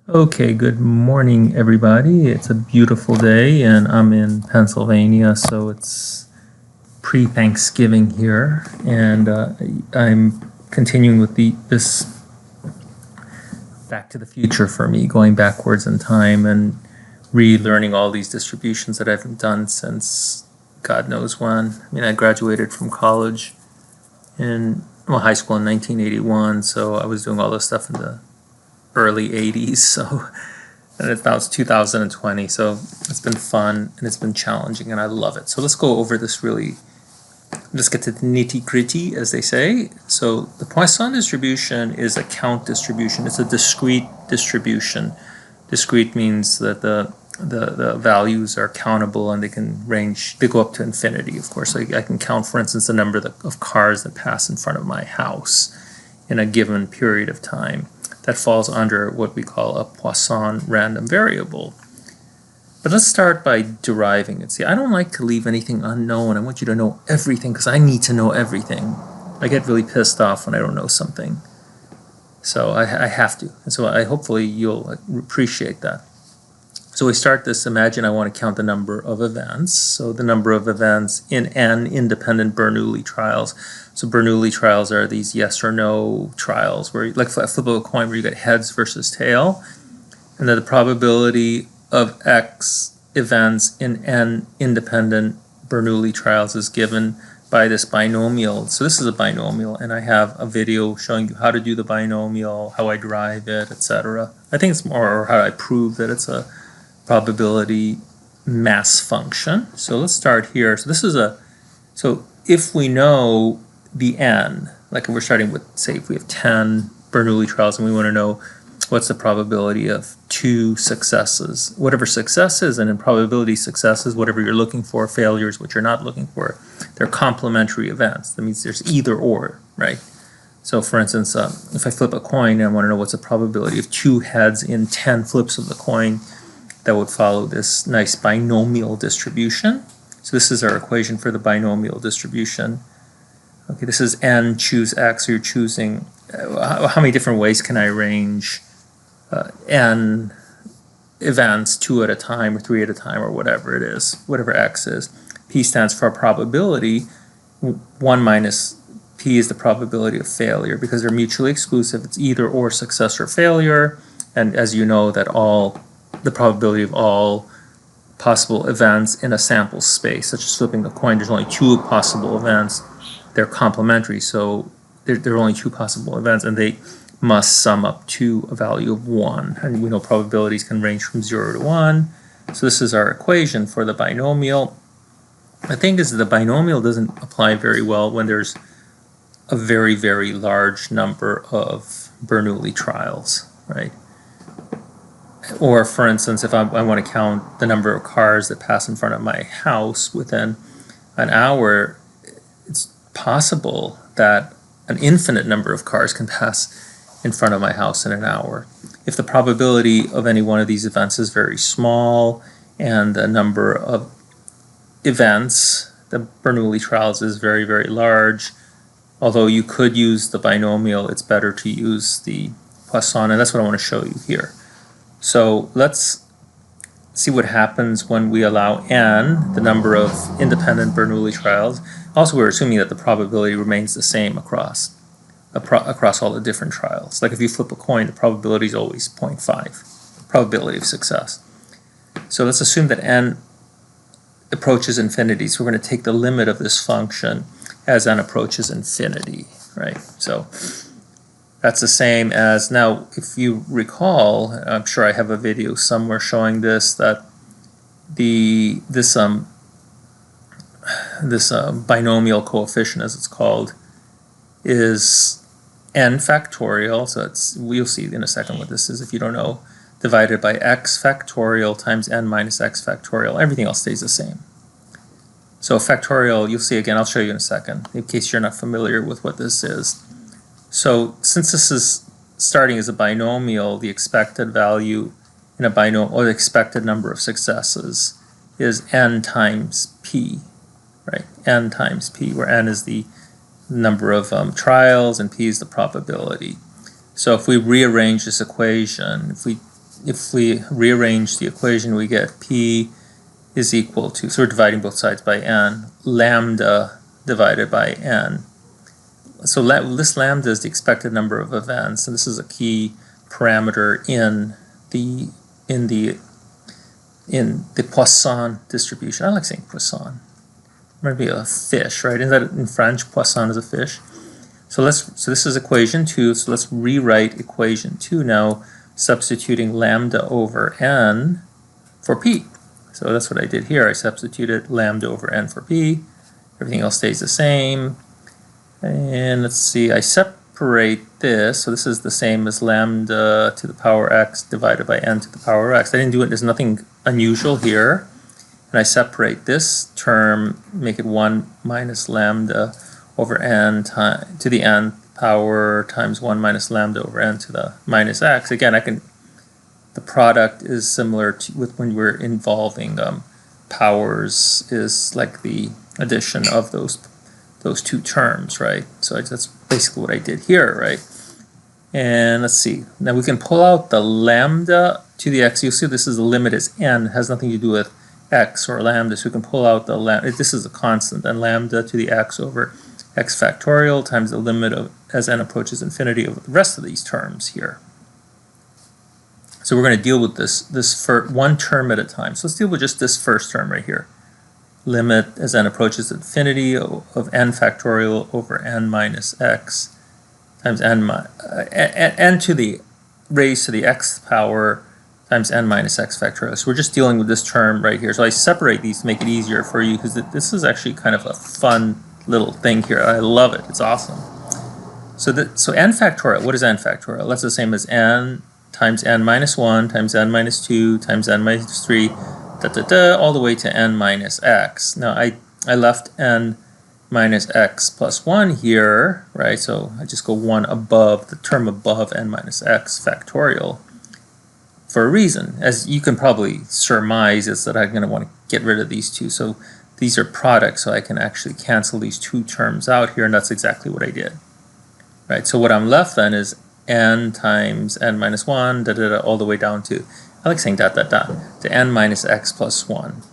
Okay, good morning, everybody. It's a beautiful day, and I'm in Pennsylvania, so it's pre-Thanksgiving here, and I'm continuing with this Back to the Future for me, going backwards in time and relearning all these distributions that I haven't done since God knows when. I mean, I graduated from college high school in 1981, so I was doing all this stuff in the early 80s, so now it's 2020, so it's been fun and it's been challenging and I love it. So let's go over this let's get to the nitty-gritty, as they say. So the Poisson distribution is a count distribution. It's a discrete distribution. Discrete means that the values are countable and they go up to infinity, of course. I can count, for instance, the number of cars that pass in front of my house in a given period of time. That falls under what we call a Poisson random variable. But let's start by deriving it. See, I don't like to leave anything unknown. I want you to know everything because I need to know everything. I get really pissed off when I don't know something. So I have to. And so hopefully you'll appreciate that. So we start this, imagine I want to count the number of events. So the number of events in n independent Bernoulli trials. So Bernoulli trials are these yes or no trials where, like a flip of a coin, where you get heads versus tail. And then the probability of x events in n independent Bernoulli trials is given by this binomial. So this is a binomial, and I have a video showing you how to do the binomial, how I derive it, etc. I think it's more how I prove that it's a probability mass function. So let's start here. So if we know the n, like we're starting with, say, if we have 10 Bernoulli trials and we want to know what's the probability of 2 successes, whatever success is, and in probability successes, whatever you're looking for, failures, what you're not looking for, they're complementary events. That means there's either or, right? So for instance, if I flip a coin and I want to know what's the probability of 2 heads in 10 flips of the coin, that would follow this nice binomial distribution. So this is our equation for the binomial distribution. Okay, this is n choose x, so you're choosing how many different ways can I arrange n events, 2 at a time or 3 at a time or whatever it is, whatever x is. P stands for probability. 1 minus p is the probability of failure because they're mutually exclusive. It's either or success or failure, and as you know that the probability of all possible events in a sample space, such as flipping a coin, there's only 2 possible events. They're complementary, so there are only 2 possible events, and they must sum up to a value of 1. And we know probabilities can range from 0 to 1. So this is our equation for the binomial. The thing is, the binomial doesn't apply very well when there's a very, very large number of Bernoulli trials, right? Or, for instance, if I want to count the number of cars that pass in front of my house within an hour, it's possible that an infinite number of cars can pass in front of my house in an hour. If the probability of any one of these events is very small and the number of events, the Bernoulli trials, is very, very large, although you could use the binomial, it's better to use the Poisson, and that's what I want to show you here. So let's see what happens when we allow n, the number of independent Bernoulli trials. Also, we're assuming that the probability remains the same across all the different trials. Like if you flip a coin, the probability is always 0.5, probability of success. So let's assume that n approaches infinity. So we're going to take the limit of this function as n approaches infinity, right? So that's the same as, now if you recall, I'm sure I have a video somewhere showing this, that this binomial coefficient, as it's called, is n factorial. So we'll see in a second what this is if you don't know, divided by x factorial times n minus x factorial. Everything else stays the same. So factorial, you'll see again, I'll show you in a second, in case you're not familiar with what this is. So since this is starting as a binomial, the expected value in a binomial, or the expected number of successes, is n times p, right? N times p, where n is the number of trials and p is the probability. So if we rearrange this equation, if we if we rearrange the equation, we get P is equal to, so we're dividing both sides by n, lambda divided by n. So this lambda is the expected number of events, and this is a key parameter in the Poisson distribution. I like saying Poisson. It might be a fish, right? Isn't that in French? Poisson is a fish. So this is equation 2. So let's rewrite equation 2 now, substituting lambda over n for p. So that's what I did here. I substituted lambda over n for p. Everything else stays the same. And let's see, I separate this. So this is the same as lambda to the power x divided by n to the power x. I didn't do it. There's nothing unusual here. And I separate this term, make it 1 minus lambda over n to the n power times 1 minus lambda over n to the minus x. Again, the product is similar to with when we're involving powers, is like the addition of those two terms, right? So that's basically what I did here, right? And let's see. Now we can pull out the lambda to the x. You'll see this is the limit is n. It has nothing to do with x or lambda. So we can pull out the lambda. This is a constant. And lambda to the x over x factorial times the limit of as n approaches infinity of the rest of these terms here. So we're going to deal with this for one term at a time. So let's deal with just this first term right here. Limit as n approaches infinity of n factorial over n minus x times n to the raised to the x power times n minus x factorial. So we're just dealing with this term right here. So I separate these to make it easier for you, because this is actually kind of a fun little thing here. I love it. It's awesome. So n factorial, what is n factorial? That's the same as n times n minus 1 times n minus 2 times n minus 3 all the way to n minus x. Now I left n minus x plus 1 here, right? So I just go 1 above, the term above n minus x factorial for a reason. As you can probably surmise, is that I'm going to want to get rid of these two. So these are products, so I can actually cancel these two terms out here, and that's exactly what I did. Right, so what I'm left then is n times n minus 1, all the way down to, I like saying to n minus x plus 1.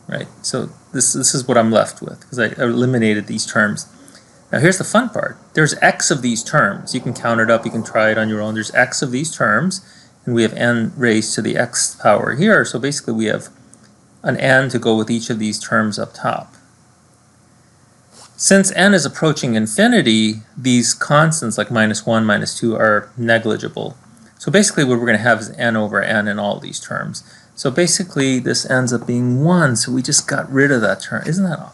Right, so this is what I'm left with, because I eliminated these terms. Now here's the fun part. There's x of these terms. You can count it up, you can try it on your own. There's x of these terms, and we have n raised to the x power here. So basically we have an n to go with each of these terms up top. Since n is approaching infinity, these constants like minus 1, minus 2 are negligible. So basically what we're going to have is n over n in all these terms. So basically this ends up being 1, so we just got rid of that term. Isn't that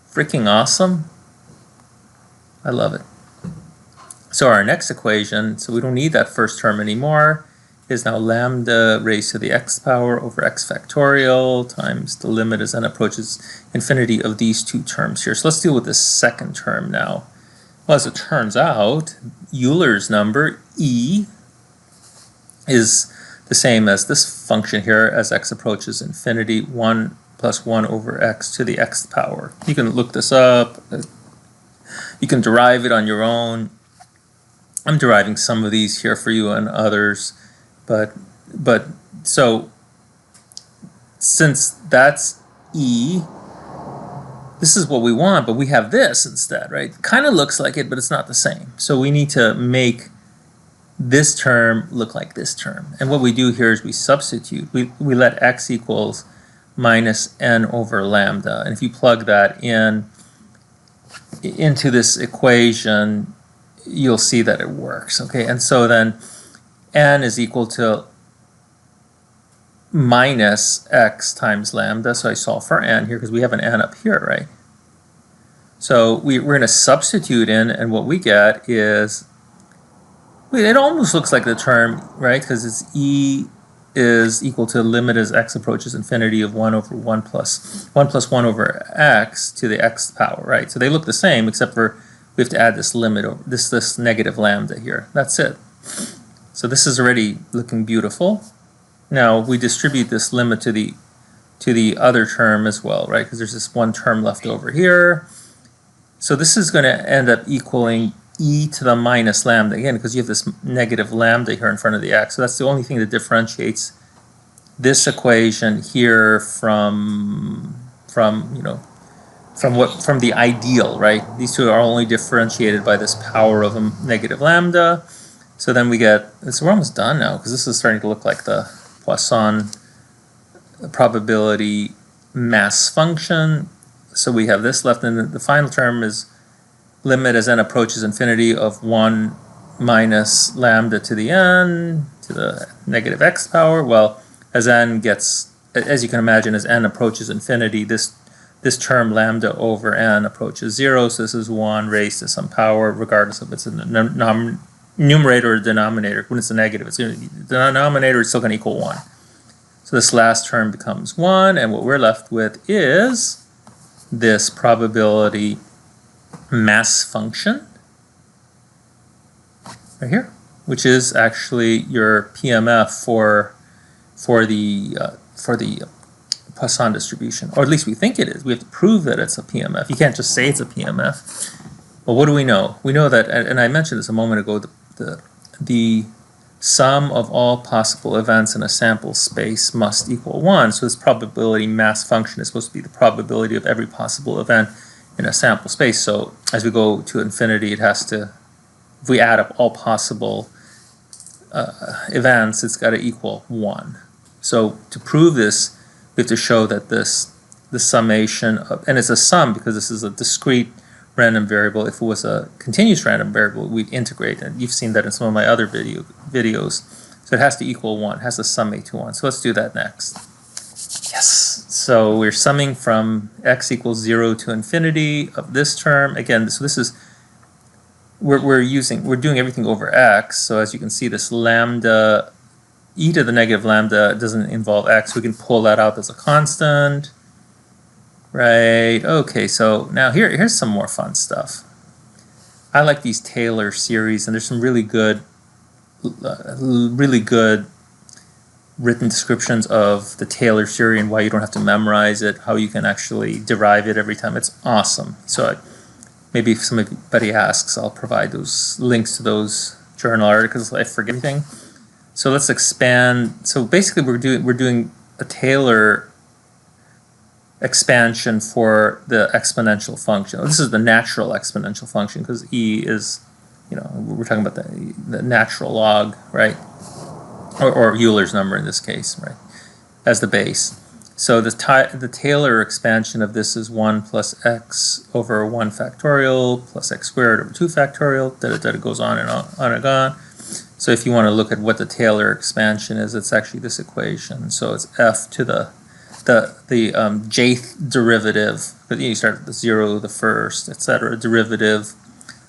freaking awesome? I love it. So our next equation, so we don't need that first term anymore, is now lambda raised to the x power over x factorial times the limit as n approaches infinity of these two terms here. So let's deal with this second term now. Well, as it turns out, Euler's number, E, is the same as this function here as x approaches infinity, 1 plus 1 over x to the x power. You can look this up. You can derive it on your own. I'm deriving some of these here for you and others. But so since that's E, this is what we want, but we have this instead, right? Kind of looks like it, but it's not the same. So we need to make this term look like this term. And what we do here is we substitute. We let x equals minus n over lambda. And if you plug that into this equation, you'll see that it works. Okay, and so then n is equal to minus x times lambda. So I solve for n here because we have an n up here, right? So we're going to substitute in, and what we get is, it almost looks like the term, right? Because it's E is equal to limit as x approaches infinity of 1 over 1 plus 1 over x to the x power, right? So they look the same, except for we have to add this limit over this negative lambda here. That's it. So this is already looking beautiful. Now we distribute this limit to the other term as well, right? Because there's this one term left over here. So this is going to end up equaling e to the minus lambda, again, because you have this negative lambda here in front of the x. So that's the only thing that differentiates this equation here from the ideal, right? These two are only differentiated by this power of a negative lambda. So then we get, so we're almost done now, because this is starting to look like the Poisson probability mass function. So we have this left, and the final term is limit as n approaches infinity of 1 minus lambda to the n to the negative x power. Well, as n gets, as you can imagine, as n approaches infinity, this term lambda over n approaches 0, so this is 1 raised to some power, regardless if it's a numerator or denominator. When it's a negative, the denominator is still going to equal 1. So this last term becomes 1, and what we're left with is this probability mass function right here, which is actually your PMF for the Poisson distribution, or at least we think it is. We have to prove that it's a PMF. You can't just say it's a PMF. But what do we know? We know that, and I mentioned this a moment ago, the sum of all possible events in a sample space must equal 1. So this probability mass function is supposed to be the probability of every possible event in a sample space. So as we go to infinity, it has to, if we add up all possible events, it's got to equal 1. So to prove this, we have to show that the summation of, and it's a sum because this is a discrete random variable. If it was a continuous random variable, we'd integrate, and you've seen that in some of my other videos. So it has to equal 1, it has to summate to 1. So let's do that next. Yes, so we're summing from x equals 0 to infinity of this term. Again, so this is, we're doing everything over x. So as you can see, this lambda, e to the negative lambda doesn't involve x. We can pull that out as a constant. Right, okay, so now here's some more fun stuff. I like these Taylor series, and there's some really good written descriptions of the Taylor series and why you don't have to memorize it, how you can actually derive it every time. It's awesome. So maybe if somebody asks, I'll provide those links to those journal articles. I forget everything. So let's expand. So basically we're doing a Taylor expansion for the exponential function. This is the natural exponential function because e is, we're talking about the natural log, right? Or Euler's number in this case, right? As the base. So the Taylor expansion of this is 1 plus x over 1 factorial plus x squared over 2 factorial. That it goes on and on. So if you want to look at what the Taylor expansion is, it's actually this equation. So it's f to the jth derivative, but you start with the 0, the first, etc. derivative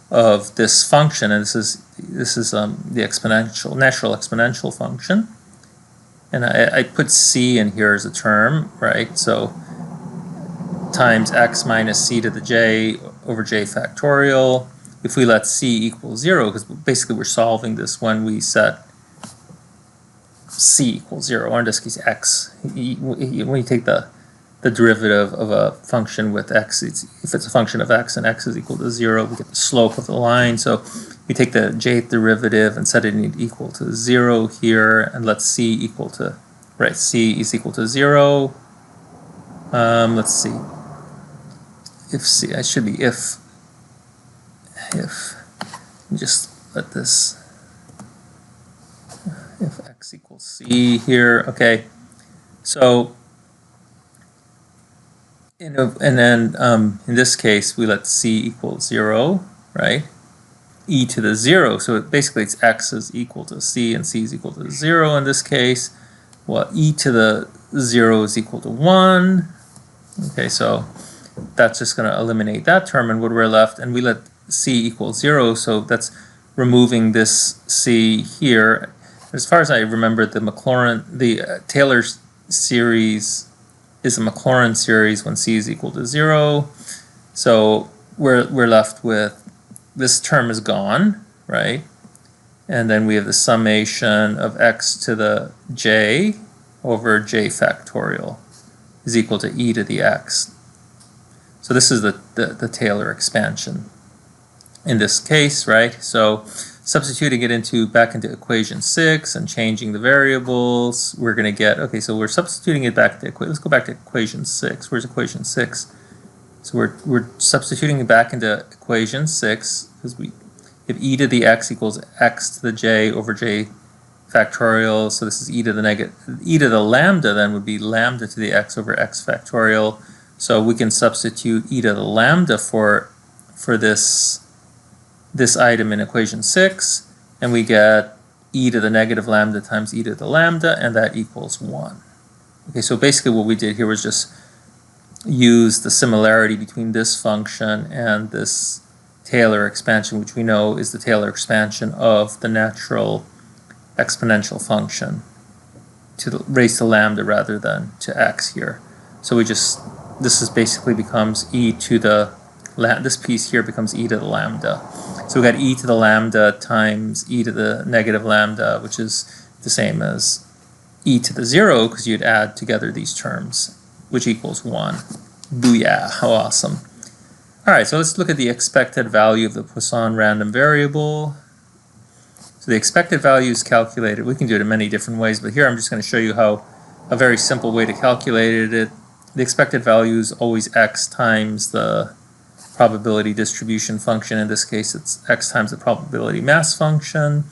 of this function, and this is the exponential, natural exponential function. And I put c in here as a term, right? So times x minus c to the j over j factorial. If we let c equal 0, because basically we're solving this when we set c equals 0, or in this case x. When you take the derivative of a function with x, if it's a function of x and x is equal to 0, we get the slope of the line. So we take the jth derivative and set it equal to 0 here, and let c equal to, right, c is equal to 0. Let's see. If c, it should be if just let this, if x equals c here, okay. So, and then in this case, we let c equal 0, right? E to the 0, so basically it's x is equal to c and c is equal to 0 in this case. Well, e to the 0 is equal to 1. Okay, so that's just going to eliminate that term, and what we're left, and we let c equal 0, so that's removing this c here. As far as I remember, the Taylor series is a Maclaurin series when c is equal to 0. So we're left with, this term is gone, right? And then we have the summation of x to the j over j factorial is equal to e to the x. So this is the Taylor expansion in this case, right? So substituting it back into equation 6 and changing the variables, we're going to get, okay, so we're substituting it back to equation. Let's go back to equation 6. Where's equation 6? So we're substituting it back into equation 6 because if e to the x equals x to the j over j factorial, so this is e to the lambda then would be lambda to the x over x factorial. So we can substitute e to the lambda for this item in equation 6, and we get e to the negative lambda times e to the lambda, and that equals 1. Okay, so basically what we did here was just use the similarity between this function and this Taylor expansion, which we know is the Taylor expansion of the natural exponential function to the raised to lambda rather than to x here. So this is basically becomes e to the, this piece here becomes e to the lambda. So we got e to the lambda times e to the negative lambda, which is the same as e to the 0 because you'd add together these terms, which equals 1. Booyah, how awesome. All right, so let's look at the expected value of the Poisson random variable. So the expected value is calculated. We can do it in many different ways, but here I'm just going to show you how a very simple way to calculate it. The expected value is always x times the probability distribution function. In this case, it's x times the probability mass function.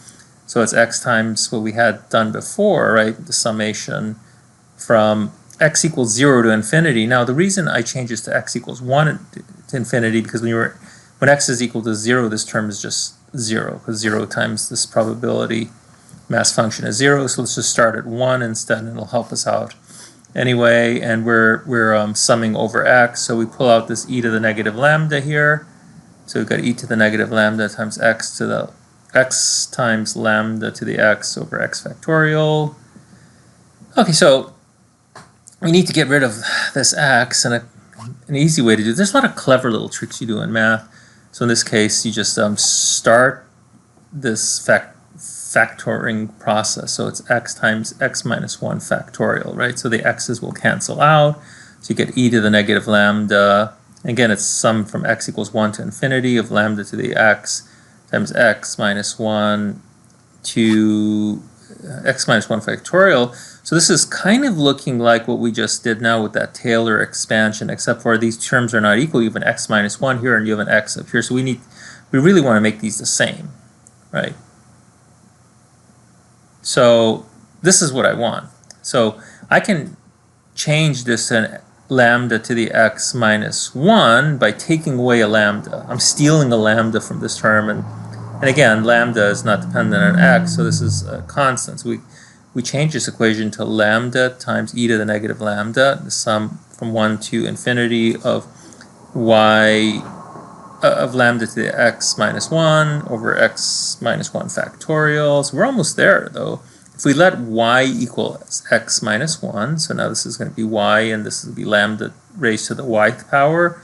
So it's x times what we had done before, right? The summation from x equals 0 to infinity. Now, the reason I change this to x equals 1 to infinity, because when x is equal to 0, this term is just 0, because 0 times this probability mass function is 0. So let's just start at 1 instead, and it'll help us out. Anyway, and we're summing over x, so we pull out this e to the negative lambda here. So we've got e to the negative lambda times x to the x times lambda to the x over x factorial. Okay, so we need to get rid of this x, and an easy way to do it. There's a lot of clever little tricks you do in math. So in this case, you just start this factoring process. So it's x times x minus 1 factorial, right? So the x's will cancel out. So you get e to the negative lambda. Again, it's sum from x equals 1 to infinity of lambda to the x times x minus 1 to x minus 1 factorial. So this is kind of looking like what we just did now with that Taylor expansion, except for these terms are not equal. You have an x minus 1 here and you have an x up here. So we really want to make these the same, right? So this is what I want. So I can change this to lambda to the x minus 1 by taking away a lambda. I'm stealing a lambda from this term, and again, lambda is not dependent on x, so this is a constant. So we change this equation to lambda times e to the negative lambda, the sum from 1 to infinity of y of lambda to the x minus 1 over x minus 1 factorial. So we're almost there, though. If we let y equal x minus 1, so now this is going to be y, and this will be lambda raised to the yth power.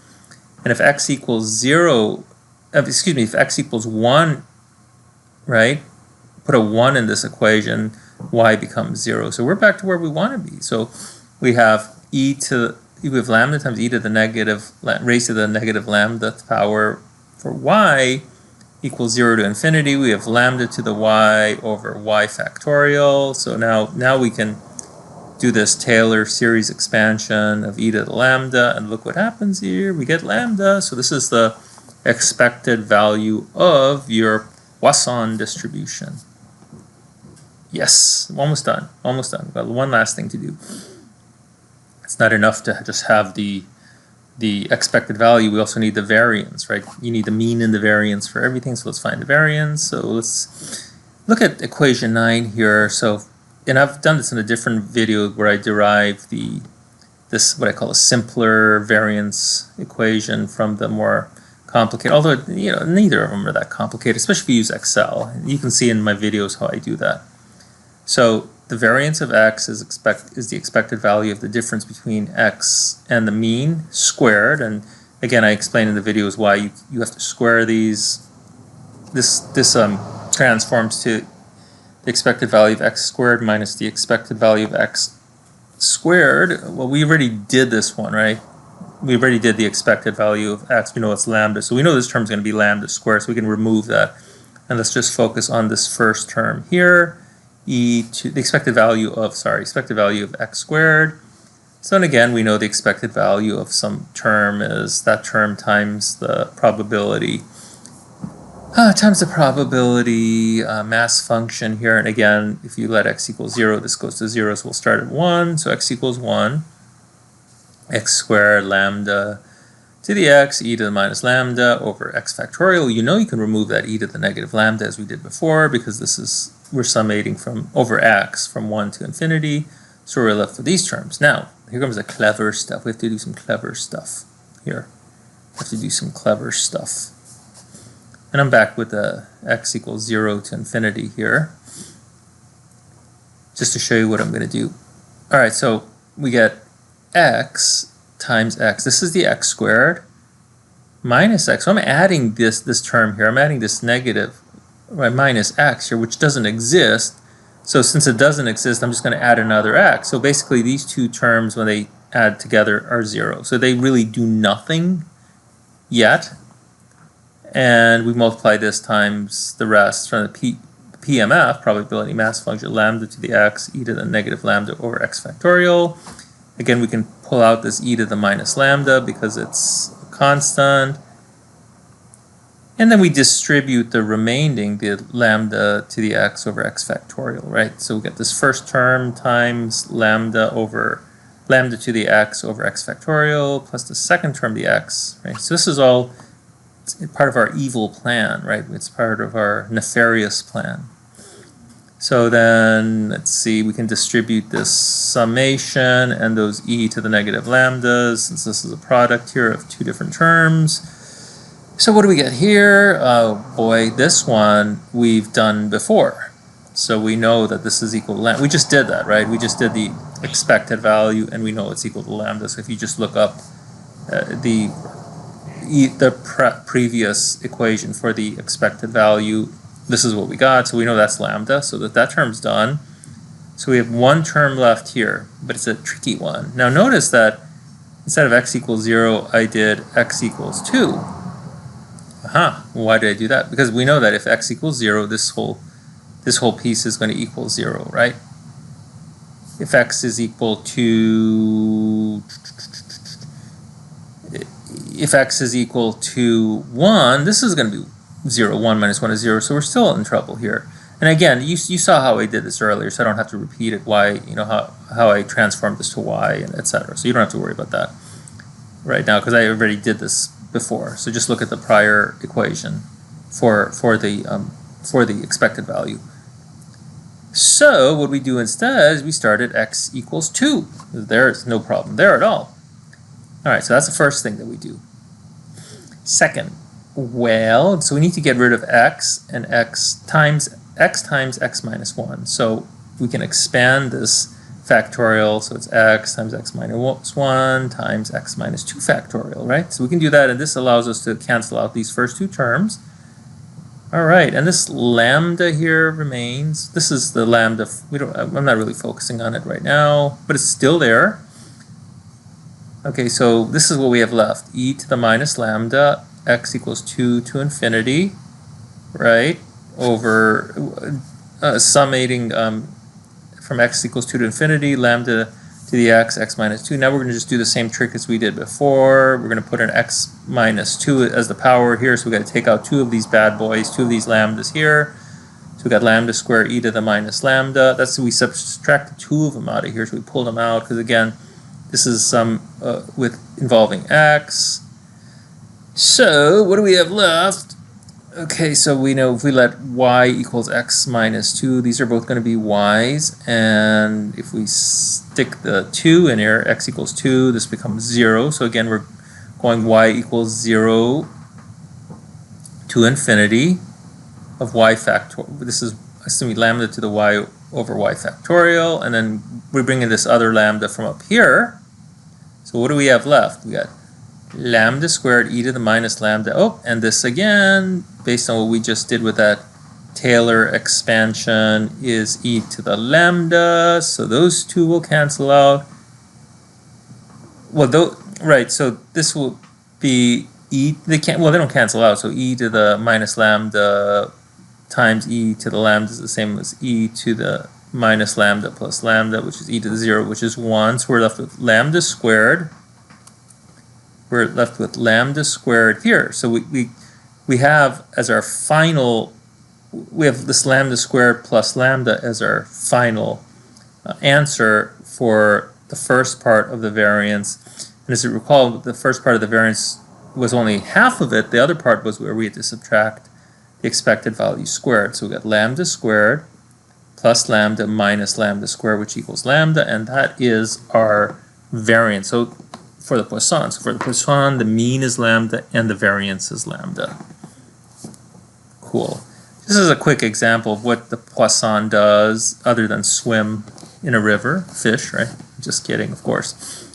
And if x equals 0, if x equals 1, right, put a 1 in this equation, y becomes 0. So we're back to where we want to be. So we have lambda times e to the negative, raised to the negative lambda power for y equals 0 to infinity. We have lambda to the y over y factorial. So now we can do this Taylor series expansion of e to the lambda, and look what happens here. We get lambda. So this is the expected value of your Poisson distribution. Yes, almost done. Almost done. We've got one last thing to do. It's not enough to just have the expected value. We also need the variance, right? You need the mean and the variance for everything. So let's find the variance. So let's look at equation 9 here. So, and I've done this in a different video where I derive this what I call a simpler variance equation from the more complicated. Although neither of them are that complicated, especially if you use Excel. You can see in my videos how I do that. So the variance of x is the expected value of the difference between x and the mean squared. And again, I explained in the videos why you have to square these. This transforms to the expected value of x squared minus the expected value of x squared. Well, we already did this one, right? we already did the expected value of x. We know it's lambda, so we know this term is going to be lambda squared, so we can remove that. And let's just focus on this first term here, the expected value of x squared. So then again, we know the expected value of some term is that term times the probability. Times the probability mass function here. And again, if you let x equal 0, this goes to 0, so we'll start at 1. So x equals 1. X squared lambda to the x e to the minus lambda over x factorial. You know you can remove that e to the negative lambda as we did before, because we're summating from over x from 1 to infinity. So we're left with these terms. Now, here comes the clever stuff. We have to do some clever stuff here. We have to do some clever stuff. And I'm back with the x equals 0 to infinity here, just to show you what I'm going to do. All right, so we get x times x. This is the x squared minus x. So I'm adding this term here. I'm adding this negative, right, minus x here, which doesn't exist. So since it doesn't exist, I'm just going to add another x. So basically these two terms, when they add together, are 0. So they really do nothing yet. And we multiply this times the rest from the PMF, probability mass function, lambda to the x, e to the negative lambda over x factorial. Again, we can pull out this e to the minus lambda because it's a constant. And then we distribute the remaining, the lambda to the x over x factorial, right? So we get this first term times lambda to the x over x factorial plus the second term, the x, right? So this is all part of our evil plan, right? It's part of our nefarious plan. So then, let's see, we can distribute this summation and those e to the negative lambdas, since this is a product here of two different terms. So what do we get here? Oh boy, this one we've done before. So we know that this is equal to lambda. We just did that, right? We just did the expected value, and we know it's equal to lambda. So if you just look up the previous equation for the expected value, this is what we got. So we know that's lambda, so that term's done. So we have one term left here, but it's a tricky one. Now notice that instead of x equals 0, I did x equals 2. Why did I do that? Because we know that if x equals 0, this whole piece is going to equal 0, right? If x is equal to 1, this is going to be 0. 1 minus 1 is 0, so we're still in trouble here. And again, you saw how I did this earlier, so I don't have to repeat it. Why, how I transformed this to y, and etc. So you don't have to worry about that right now, because I already did this before. So just look at the prior equation for the expected value. So what we do instead is we start at x equals 2. There's no problem there at all. All right, so that's the first thing that we do. Second, well, so we need to get rid of x and x times x minus 1. So we can expand this factorial, so it's x times x minus 1 times x minus 2 factorial, right? So we can do that, and this allows us to cancel out these first two terms. All right, and this lambda here remains. This is the lambda. I'm not really focusing on it right now, but it's still there. Okay, so this is what we have left. E to the minus lambda, x equals 2 to infinity, right? Over summating from x equals 2 to infinity, lambda to the x minus 2. Now we're going to just do the same trick as we did before. We're going to put an x minus 2 as the power here, so we got to take out two of these bad boys, two of these lambdas here. So we got lambda squared e to the minus lambda. That's, we subtracted two of them out of here, so we pulled them out, because again, this is some involving x. So what do we have left? Okay, so we know if we let y equals x minus 2, these are both going to be y's. And if we stick the 2 in here, x equals 2, this becomes 0. So again, we're going y equals 0 to infinity of y factorial. This is assuming lambda to the y over y factorial. And then we bring in this other lambda from up here. So what do we have left? We got lambda squared e to the minus lambda. Oh, and this again, based on what we just did with that Taylor expansion, is e to the lambda. So those two will cancel out. Well, Right, so this will be e, they don't cancel out, so e to the minus lambda times e to the lambda is the same as e to the minus lambda plus lambda, which is e to the 0, which is 1. So we're left with lambda squared. We're left with lambda squared here. So we have as our final, we have this lambda squared plus lambda as our final answer for the first part of the variance. And as you recall, the first part of the variance was only half of it. The other part was where we had to subtract the expected value squared. So we got lambda squared plus lambda minus lambda squared, which equals lambda, and that is our variance. So for the Poisson, the mean is lambda and the variance is lambda. Cool. This is a quick example of what the Poisson does other than swim in a river, fish, right? Just kidding, of course.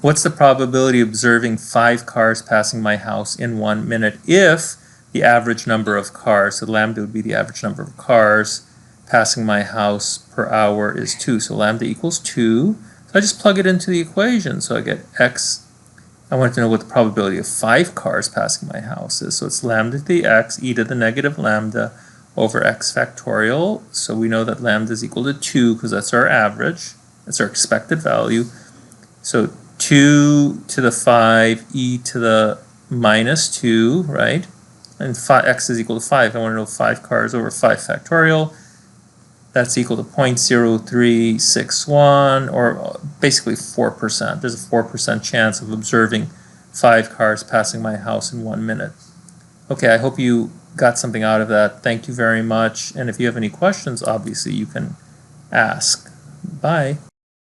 What's the probability of observing 5 cars passing my house in 1 minute if the average number of cars, so lambda would be the average number of cars passing my house per hour is 2. So lambda equals 2. So I just plug it into the equation. So I get x. I want to know what the probability of 5 cars passing my house is. So it's lambda to the x, e to the negative lambda over x factorial. So we know that lambda is equal to 2 because that's our average. That's our expected value. So 2 to the 5 e to the minus 2, right? And x is equal to 5. I want to know 5 cars over 5 factorial. That's equal to 0.0361, or basically 4%. There's a 4% chance of observing 5 cars passing my house in 1 minute. Okay, I hope you got something out of that. Thank you very much. And if you have any questions, obviously you can ask. Bye.